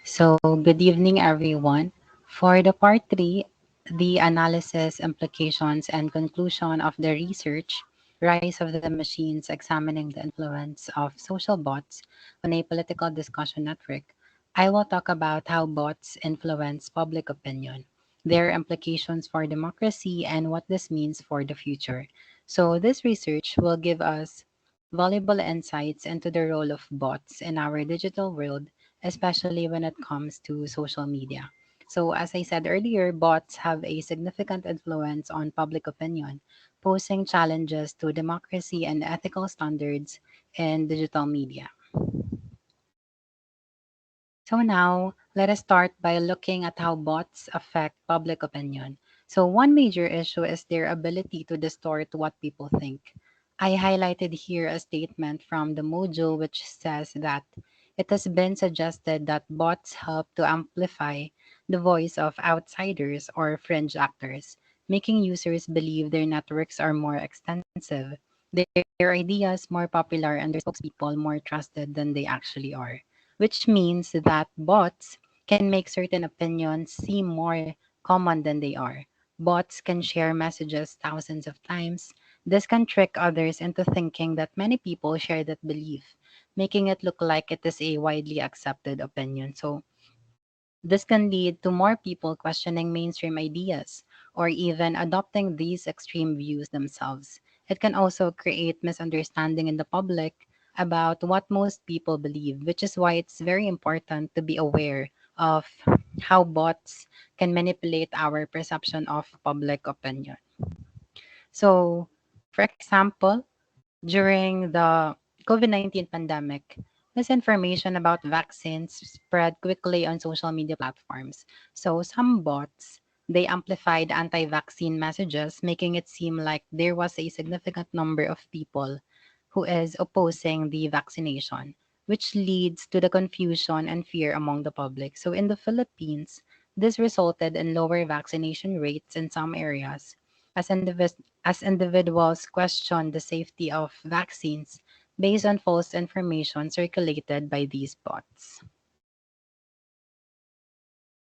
So, good evening, everyone. For the part three, the analysis, implications, and conclusion of the research, Rise of the Machines Examining the Influence of Social Bots on a Political Discussion Network, I will talk about how bots influence public opinion, their implications for democracy, and what this means for the future. So, this research will give us valuable insights into the role of bots in our digital world, especially when it comes to social media. So, as I said earlier, bots have a significant influence on public opinion, posing challenges to democracy and ethical standards in digital media. So now, let us start by looking at how bots affect public opinion. So one major issue is their ability to distort what people think. I highlighted here a statement from the module which says that it has been suggested that bots help to amplify the voice of outsiders or fringe actors, making users believe their networks are more extensive, their ideas more popular, and their spokespeople more trusted than they actually are, which means that bots can make certain opinions seem more common than they are. Bots can share messages thousands of times. This can trick others into thinking that many people share that belief, making it look like it is a widely accepted opinion. So, this can lead to more people questioning mainstream ideas or even adopting these extreme views themselves. It can also create misunderstanding in the public about what most people believe, which is why it's very important to be aware of how bots can manipulate our perception of public opinion. So, for example, during the COVID-19 pandemic, misinformation about vaccines spread quickly on social media platforms. So some bots, they amplified anti-vaccine messages, making it seem like there was a significant number of people who is opposing the vaccination, which leads to the confusion and fear among the public. So in the Philippines, this resulted in lower vaccination rates in some areas as individuals question the safety of vaccines based on false information circulated by these bots.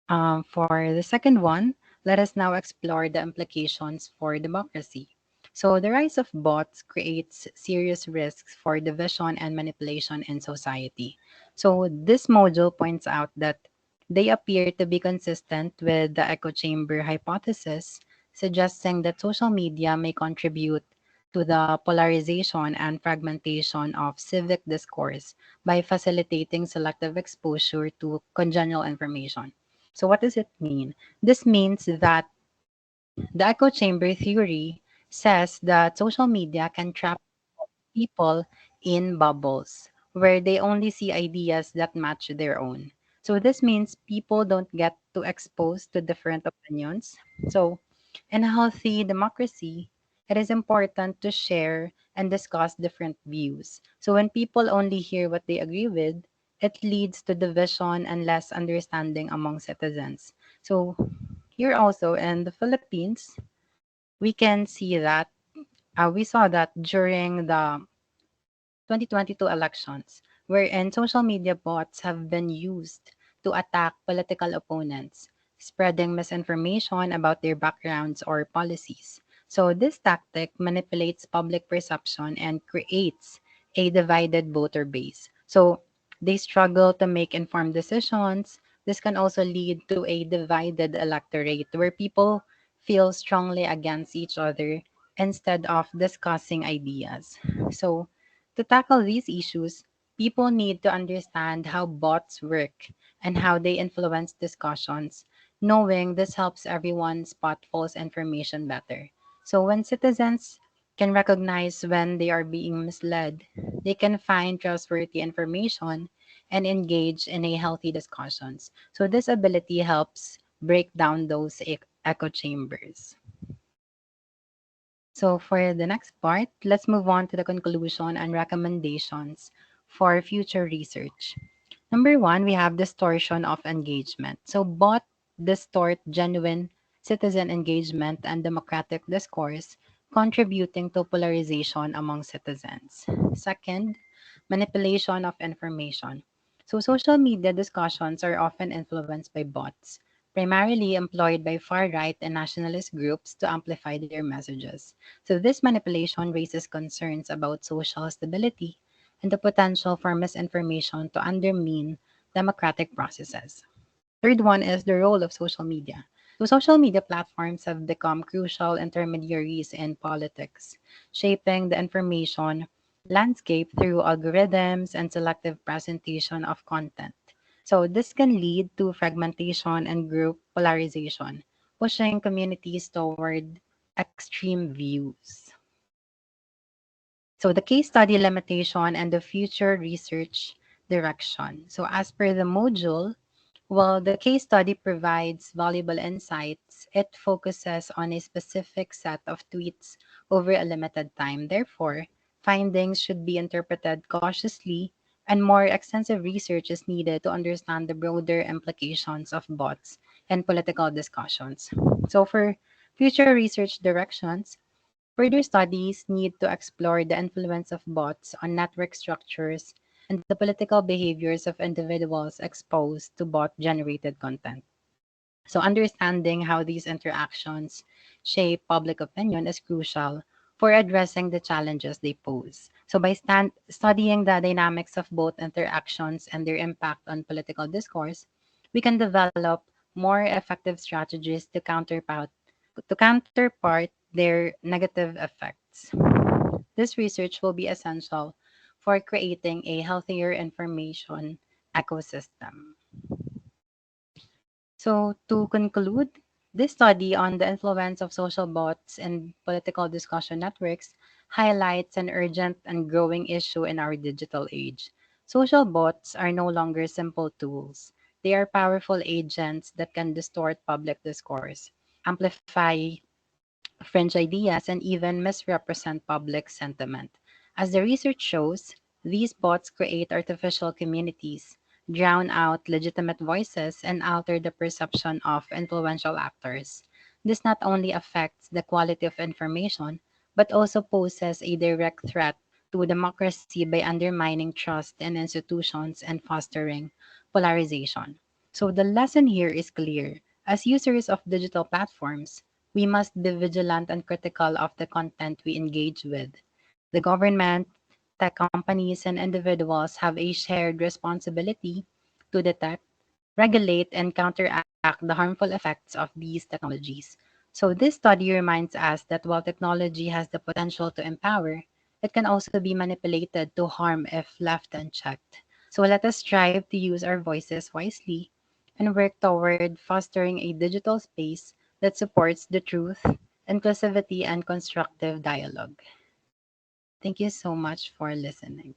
For the second one, let us now explore the implications for democracy. So, the rise of bots creates serious risks for division and manipulation in society. So, this module points out that they appear to be consistent with the echo chamber hypothesis, suggesting that social media may contribute to the polarization and fragmentation of civic discourse by facilitating selective exposure to congenial information. So what does it mean? This means that the echo chamber theory says that social media can trap people in bubbles where they only see ideas that match their own. So this means people don't get to expose to different opinions. So in a healthy democracy, it is important to share and discuss different views. So when people only hear what they agree with, it leads to division and less understanding among citizens. So here also in the Philippines, we can see that we saw that during the 2022 elections, wherein social media bots have been used to attack political opponents, spreading misinformation about their backgrounds or policies. So, this tactic manipulates public perception and creates a divided voter base. So, they struggle to make informed decisions. This can also lead to a divided electorate where people feel strongly against each other instead of discussing ideas. So, to tackle these issues, people need to understand how bots work and how they influence discussions. Knowing this helps everyone spot false information better. So when citizens can recognize when they are being misled, they can find trustworthy information and engage in a healthy discussions. So this ability helps break down those echo chambers. So for the next part, let's move on to the conclusion and recommendations for future research. Number one, we have distortion of engagement. So bot distort genuine citizen engagement and democratic discourse, contributing to polarization among citizens. Second, manipulation of information. So social media discussions are often influenced by bots, primarily employed by far-right and nationalist groups to amplify their messages. So this manipulation raises concerns about social stability and the potential for misinformation to undermine democratic processes. Third one is the role of social media. So social media platforms have become crucial intermediaries in politics, shaping the information landscape through algorithms and selective presentation of content. So this can lead to fragmentation and group polarization, pushing communities toward extreme views. So the case study limitation and the future research direction. So as per the module, while the case study provides valuable insights, it focuses on a specific set of tweets over a limited time. Therefore, findings should be interpreted cautiously, and more extensive research is needed to understand the broader implications of bots and political discussions. So, for future research directions, further studies need to explore the influence of bots on network structures and the political behaviors of individuals exposed to bot generated content. So, understanding how these interactions shape public opinion is crucial for addressing the challenges they pose. So, by studying the dynamics of both interactions and their impact on political discourse, we can develop more effective strategies to counterpart their negative effects. This research will be essential for creating a healthier information ecosystem. So, to conclude, this study on the influence of social bots and political discussion networks highlights an urgent and growing issue in our digital age. Social bots are no longer simple tools. They are powerful agents that can distort public discourse, amplify fringe ideas, and even misrepresent public sentiment. As the research shows, these bots create artificial communities, drown out legitimate voices, and alter the perception of influential actors. This not only affects the quality of information, but also poses a direct threat to democracy by undermining trust in institutions and fostering polarization. So the lesson here is clear. As users of digital platforms, we must be vigilant and critical of the content we engage with. The government, tech companies, and individuals have a shared responsibility to detect, regulate, and counteract the harmful effects of these technologies. So, this study reminds us that while technology has the potential to empower, it can also be manipulated to harm if left unchecked. So, let us strive to use our voices wisely and work toward fostering a digital space that supports the truth, inclusivity, and constructive dialogue. Thank you so much for listening.